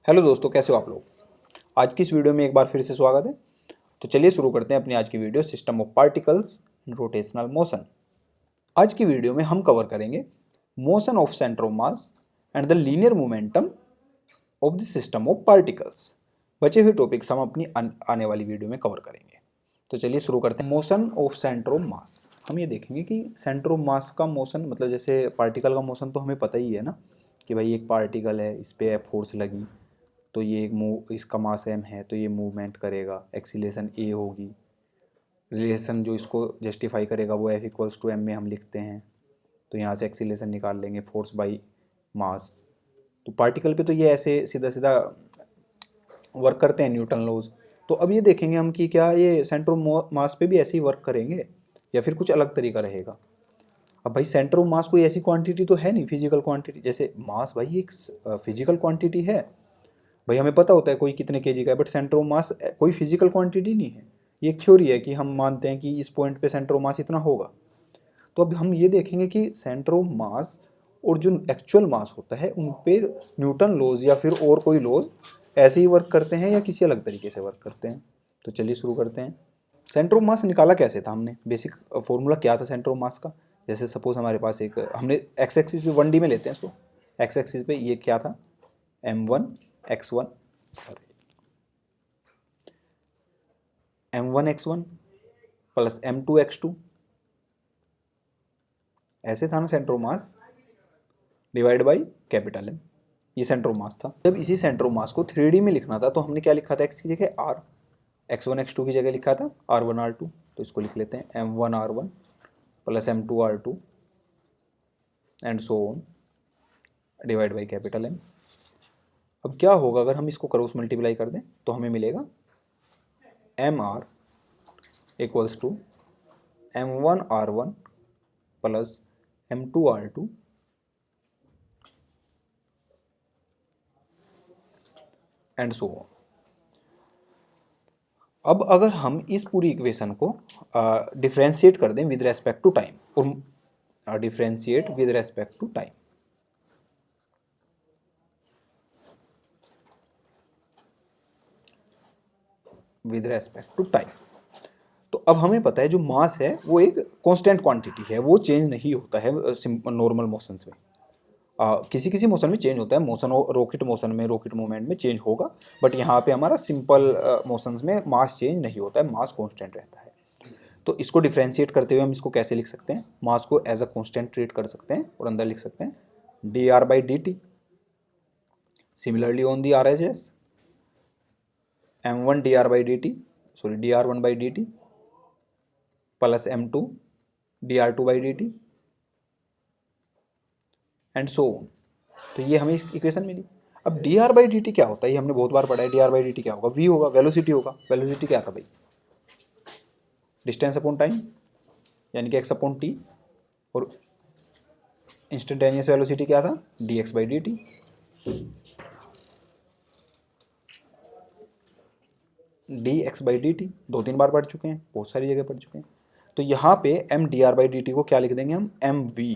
Hello दोस्तों, कैसे हो आप लोग। आज की इस वीडियो में एक बार फिर से स्वागत है। तो चलिए शुरू करते हैं अपनी आज की video, system of particles in rotational motion. आज की वीडियो में हम कवर करेंगे motion of centre of mass and the linear momentum of the system of particles. बचे हुए टॉपिक्स हम अपनी आने वाली वीडियो में कवर करेंगे। तो चलिए शुरू करते हैं। मोशन ऑफ सेंटर ऑफ मास, हम ये देखेंगे कि सेंटर ऑफ मास का मोशन, मतलब जैसे पार्टिकल का मोशन तो हमें पता ही है ना, कि भाई एक पार्टिकल है, इस पर फोर्स लगी तो ये एक मूव, इसका मास m है तो ये मूवमेंट करेगा, एक्सीलेशन a होगी। रिलेशन जो इसको जस्टिफाई करेगा वो F=m में हम लिखते हैं। तो यहाँ से एक्सीलेशन निकाल लेंगे, फोर्स बाई मास। तो पार्टिकल पे तो ये ऐसे सीधा सीधा वर्क करते हैं, न्यूटन लॉज। तो अब ये देखेंगे हम कि क्या ये सेंटर ऑफ मास पे भी ऐसे ही वर्क करेंगे या फिर कुछ अलग तरीका रहेगा। अब भाई सेंटर ऑफ मास कोई ऐसी क्वांटिटी तो है नहीं, फिजिकल क्वांटिटी। जैसे मास भाई एक फिजिकल क्वांटिटी है, भाई हमें पता होता है कोई कितने केजी का है, बट सेंटर ऑफ मास कोई फिजिकल क्वांटिटी नहीं है। ये एक थ्योरी है कि हम मानते हैं कि इस पॉइंट पे सेंटर ऑफ मास इतना होगा। तो अब हम ये देखेंगे कि सेंटर ऑफ मास और जो एक्चुअल मास होता है उन पे न्यूटन लॉज या फिर और कोई लॉज ऐसे ही वर्क करते हैं या किसी अलग तरीके से वर्क करते हैं। तो चलिए शुरू करते हैं। सेंटर ऑफ मास निकाला कैसे था हमने, बेसिक फॉर्मूला क्या था सेंटर ऑफ मास का। जैसे सपोज हमारे पास एक, हमने एक्स एक्सिस पे 1D में लेते हैं इसको। एक्स एक्सिस पे ये क्या था, m1 x1 m1 x1 plus m2 x2, ऐसे था ना centre of mass, divide by capital M। ये सेंटर ऑफ मास था। जब इसी सेंटर ऑफ मास को 3D में लिखना था तो हमने क्या लिखा था, x की जगह r, x1 x2 की जगह लिखा था r1 r2। तो इसको लिख लेते हैं m1 r1 plus m2 r2 and so on, divide by capital M। अब क्या होगा अगर हम इसको क्रॉस मल्टीप्लाई कर दें तो हमें मिलेगा mr equals to m1 r1 plus m2 r2 and so on. अब अगर हम इस पूरी इक्वेशन को डिफ्रेंशिएट कर दें विद रेस्पेक्ट टू टाइम, और differentiate with respect to time, with respect to time, तो अब हमें पता है जो मास है वो एक कांस्टेंट क्वांटिटी है, वो चेंज नहीं होता है नॉर्मल मोशंस में। किसी किसी मोशन में चेंज होता है, मोशन रॉकेट मोशन में, रॉकेट मूवमेंट में चेंज होगा, बट यहाँ पे हमारा सिंपल मोशंस में मास चेंज नहीं होता है, मास कांस्टेंट रहता है। तो इसको डिफ्रेंशिएट करते हुए हम इसको कैसे लिख सकते हैं, मास को एज अ कांस्टेंट ट्रीट कर सकते हैं और अंदर लिख सकते हैं dr/dt। Similarly on the RHS m1 dr/dt, sorry dr1/dt plus m2 dr2/dt and so on. तो ये हमें इक्वेशन मिली। अब dr/dt क्या होता है, ये हमने बहुत बार पढ़ा है। dr/dt क्या होगा, v होगा, वेलोसिटी होगा। वेलोसिटी क्या था भाई, डिस्टेंस अपॉन टाइम, यानी कि x अपॉन टी। और इंस्टेंटेनियस वेलोसिटी क्या था, dx/dt। dx/dt दो तीन बार पढ़ चुके हैं, बहुत सारी जगह पढ़ चुके हैं। तो यहाँ पे m dr/dt को क्या लिख देंगे हम, mv।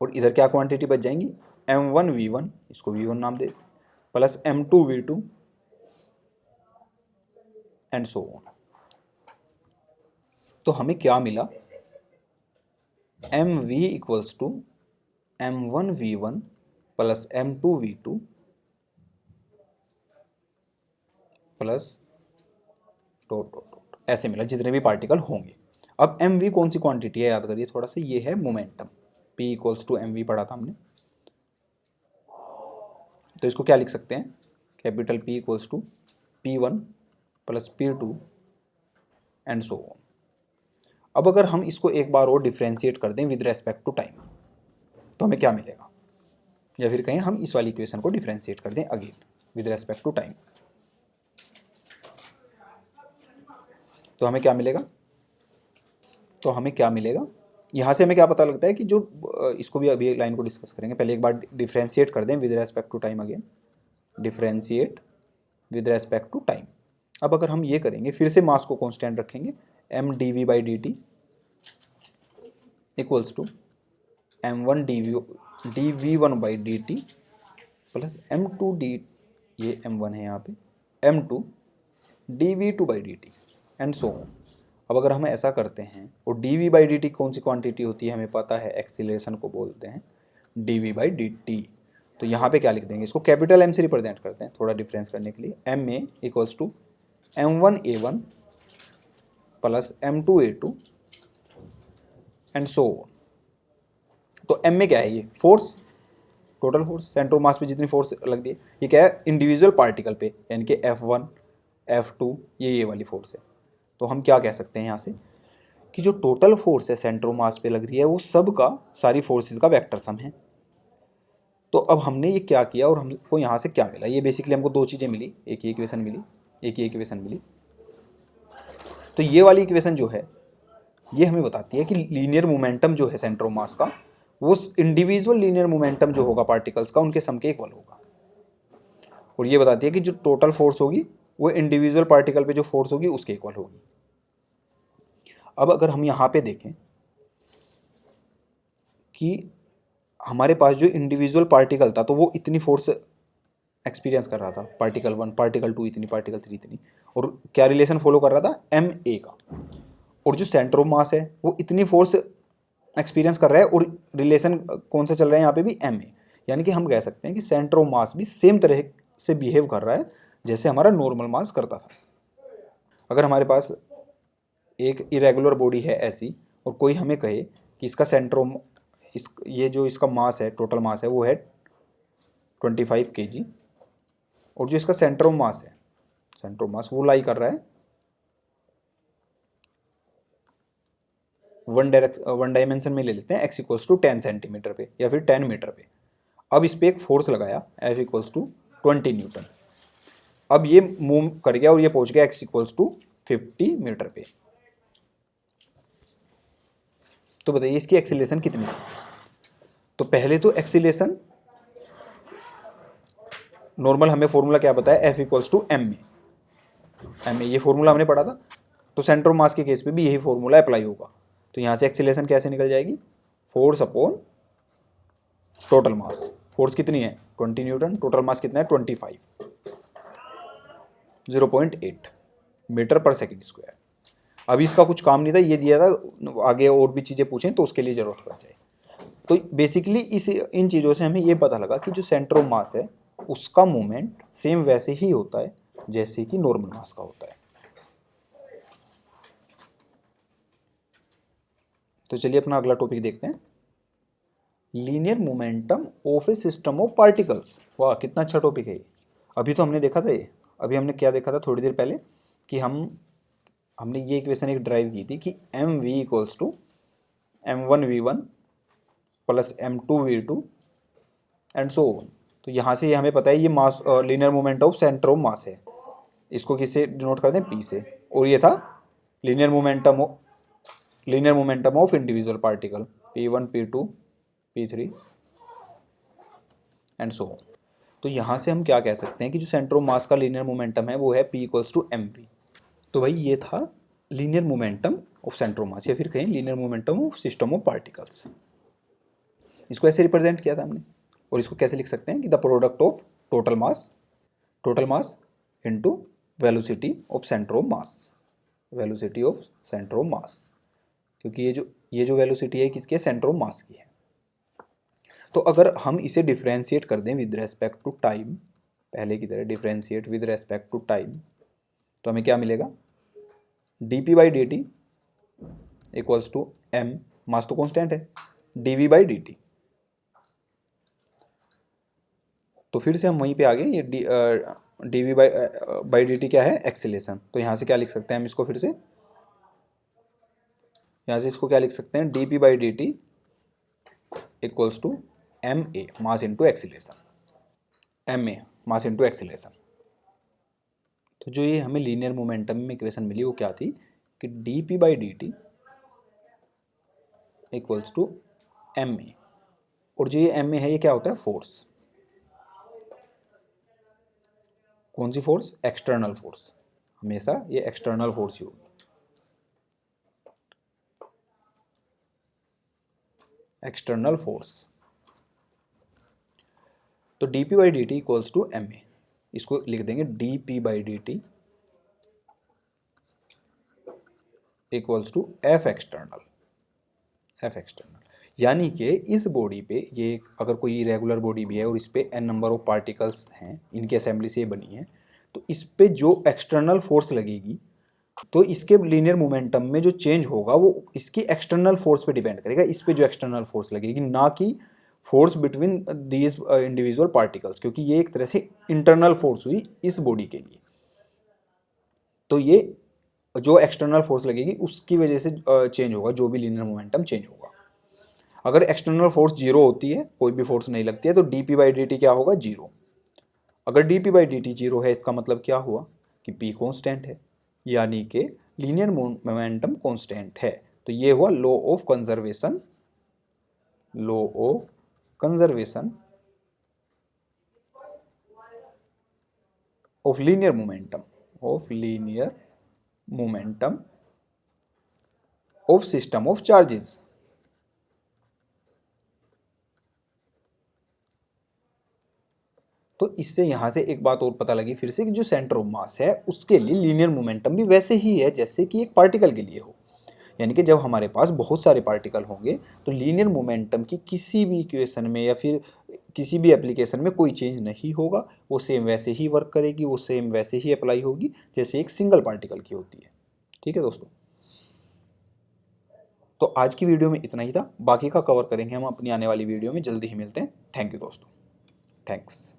और इधर क्या क्वांटिटी बच जाएंगी, m1 v1, इसको v1 नाम दे, plus m2 v2 and so on. तो हमें क्या मिला, mv equals to m1 v1 plus m2 v2 plus dot dot dot, ऐसे मिला जितने भी पार्टिकल होंगे। अब mv कौन सी क्वांटिटी है, याद करिए थोड़ा सा, ये है momentum. p equals to mv पढ़ा था हमने। तो इसको क्या लिख सकते हैं, capital P equals to P1 plus P2 and so on. अब अगर हम इसको एक बार और डिफ्रेंशिएट कर दें विद रेस्पेक्ट टू टाइम तो हमें क्या मिलेगा, या फिर कहें हम इस वाली इक्वेशन को डिफ्रेंशिएट कर दें again with respect to time, तो हमें क्या मिलेगा, तो हमें क्या मिलेगा, यहाँ से हमें क्या पता लगता है कि जो इसको भी अभी एक लाइन को डिस्कस करेंगे, पहले एक बार डिफ्रेंशिएट कर दें with respect to time again, differentiate with respect to time. अब अगर हम ये करेंगे, फिर से मास को कांस्टेंट रखेंगे, m dv/dt equals to m1 dv1/dt plus m2 ये m1 है यहाँ पे, m2 dv2/dt and so on. अब अगर हम ऐसा करते हैं और dv/dt कौन सी क्वांटिटी होती है हमें पता है, एक्सीलरेशन को बोलते हैं dv/dt। तो यहाँ पे क्या लिख देंगे, इसको कैपिटल M से रिप्रेजेंट करते हैं थोड़ा डिफरेंस करने के लिए, ma equals to m1a1 plus m2a2 and so on. तो m में क्या है, ये force, total force, centre of mass पे जितनी फोर्स लग रही है, ये क्या है इंडिविजुअल पार्टिकल पे, यानी कि F1 F2 ये वाली फोर्स है। तो हम क्या कह सकते हैं यहाँ से कि जो टोटल फोर्स है सेंटर ऑफ मास पे लग रही है वो सब का, सारी फोर्सेस का वेक्टर सम है। तो अब हमने ये क्या किया और हमको यहाँ से क्या मिला, ये बेसिकली हमको दो चीज़ें मिली, एक ही इक्वेशन मिली, एक ही इक्वेशन मिली। तो ये वाली इक्वेशन जो है ये हमें बताती है कि लीनियर मोमेंटम जो है सेंटर ऑफ मास का, वो इंडिविजुअल लीनियर मोमेंटम जो होगा पार्टिकल्स का उनके सम के इक्वल होगा। और ये बताती है कि जो टोटल फोर्स होगी वो इंडिविजुअल पार्टिकल पे जो फोर्स होगी उसके इक्वल होगी। अब अगर हम यहाँ पे देखें कि हमारे पास जो इंडिविजुअल पार्टिकल था तो वो इतनी फोर्स एक्सपीरियंस कर रहा था, पार्टिकल 1 पार्टिकल 2 इतनी, पार्टिकल 3 इतनी, और क्या रिलेशन फॉलो कर रहा था, एम ए का। और जो सेंटर ऑफ मास है वो इतनी फोर्स एक्सपीरियंस कर रहा है और रिलेशन कौन सा चल रहा है यहाँ पे भी, एम ए। यानी कि हम कह सकते हैं कि सेंटर ऑफ मास भी सेम तरह से बिहेव कर रहा है जैसे हमारा नॉर्मल मास करता था। अगर हमारे पास एक इरेगुलर बॉडी है ऐसी और कोई हमें कहे कि इसका सेंटर ऑफ ये जो इसका मास है, टोटल मास है वो है 25 kg, और जो इसका सेंटर ऑफ मास है, सेंटर ऑफ मास वो लाई कर रहा है वन डायमेंशन में ले लेते हैं, x इक्वल्स टू 10 सेंटीमीटर पे या फिर 10 मीटर पे। अब इस पर एक फोर्स लगाया F इक्वल्स टू 20 न्यूटन। अब ये मूव कर गया और ये पहुंच गया x इक्वल्स टू 50 मीटर पे। तो बताइए इसकी एक्सीलरेशन कितनी थी। तो पहले तो एक्सीलरेशन नॉर्मल हमें फॉर्मूला क्या बताया, F equals to m a, ये फॉर्मूला हमने पढ़ा था। तो सेंटर ऑफ मास के केस पे भी यही फॉर्मूला अप्लाई होगा। तो यहाँ से एक्सीलरेशन कैसे निकल जाएगी, force upon total mass. Force कितनी है 20 न्यूटन, टोटल मास कितना है 25, 0.8 मीटर पर सेकेंड स्क्वायर। अभी इसका कुछ काम नहीं था, ये दिया था, आगे और भी चीज़ें पूछें तो उसके लिए ज़रूरत पड़ जाए। तो बेसिकली इन चीज़ों से हमें ये पता लगा कि जो सेंटर ऑफ मास है उसका मूवमेंट सेम वैसे ही होता है जैसे कि नॉर्मल मास का होता है। तो चलिए अपना अगला टॉपिक देखते हैं, linear momentum of A system of particles. वाह कितना अच्छा टॉपिक है ये। अभी तो हमने देखा था ये, अभी हमने क्या देखा था थोड़ी देर पहले कि हमने ये इक्वेशन एक ड्राइव की थी कि M V equals to m1v1 plus m2v2 and so on. तो यहाँ से हमें पता है ये mass linear moment of centre of mass है, इसको किससे डिनोट करते हैं, p से। और ये था linear momentum of individual particle p1 p2 p3 and so on. तो यहाँ से हम क्या कह सकते हैं कि जो सेंटर ऑफ मास का लीनियर मोमेंटम है वो है p equals to m v. तो भाई ये था linear momentum of centre of mass, या फिर कहें linear momentum of system of particles. इसको ऐसे रिप्रेजेंट किया था हमने। और इसको कैसे लिख सकते हैं कि the product of total mass into velocity of centre of mass, velocity of centre of मास, क्योंकि ये जो वेलोसिटी है किसकी है, सेंटर ऑफ मास की है। तो अगर हम इसे डिफ्रेंशिएट कर दें विद रेस्पेक्ट टू टाइम, पहले की तरह differentiate with respect to time, तो हमें क्या मिलेगा, dp/dt इक्वल्स टू m, मास तो कांस्टेंट है, dv/dt। तो फिर से हम वहीं पे आ गए, ये dv/dt क्या है, एक्सीलरेशन। तो यहाँ से क्या लिख सकते हैं हम इसको, फिर से यहाँ से इसको क्या लिख सकते हैं, dp/dt equals to m a, mass into acceleration, m a mass into acceleration. तो जो ये हमें लीनियर मोमेंटम में इक्वेशन मिली वो क्या थी कि dp/dt इक्वल्स टू एम ए, और जो ये एम ए है ये क्या होता है, फोर्स। कौन सी फोर्स, एक्सटर्नल फोर्स, हमेशा ये एक्सटर्नल फोर्स ही होगी, एक्सटर्नल फोर्स। तो d p by d t equals to m a, इसको लिख देंगे d p by d t equals to f external, f external. यानी कि इस बॉडी पे ये अगर कोई रेगुलर बॉडी भी है और इस पे एन नंबर ऑफ पार्टिकल्स हैं, इनकी असेंबली से ये बनी है, तो इस पे जो एक्सटर्नल फोर्स लगेगी तो इसके लीनियर मोमेंटम में जो चेंज होगा वो इसकी एक्सटर्नल फोर्स पे डिपेंड करेगा, इस पे जो एक्सटर्नल फोर्स लगेगी, ना कि force between these individual particles, क्योंकि ये एक तरह से इंटरनल फोर्स हुई इस बॉडी के लिए। तो ये जो एक्सटर्नल फोर्स लगेगी उसकी वजह से चेंज होगा जो भी लीनियर मोमेंटम चेंज होगा। अगर एक्सटर्नल फोर्स जीरो होती है, कोई भी फोर्स नहीं लगती है, तो d p by d T क्या होगा, जीरो। अगर D p by d T zero है, इसका मतलब क्या हुआ कि पी कॉन्स्टेंट है, यानी कि लीनियर मोमेंटम कॉन्स्टेंट है। तो ये हुआ law of conservation, law of conservation of linear momentum, of linear momentum of system of charges. तो इससे यहाँ से एक बात और पता लगी फिर से कि जो सेंटर ऑफ मास है उसके लिए लीनियर मोमेंटम भी वैसे ही है जैसे कि एक पार्टिकल के लिए हो। यानी कि जब हमारे पास बहुत सारे पार्टिकल होंगे तो लीनियर मोमेंटम की किसी भी इक्वेशन में या फिर किसी भी एप्लीकेशन में कोई चेंज नहीं होगा, वो सेम वैसे ही वर्क करेगी, वो सेम वैसे ही अप्लाई होगी जैसे एक सिंगल पार्टिकल की होती है। ठीक है दोस्तों, तो आज की वीडियो में इतना ही था, बाकी का कवर करेंगे हम अपनी आने वाली वीडियो में, जल्दी ही मिलते हैं। थैंक यू दोस्तों, थैंक्स।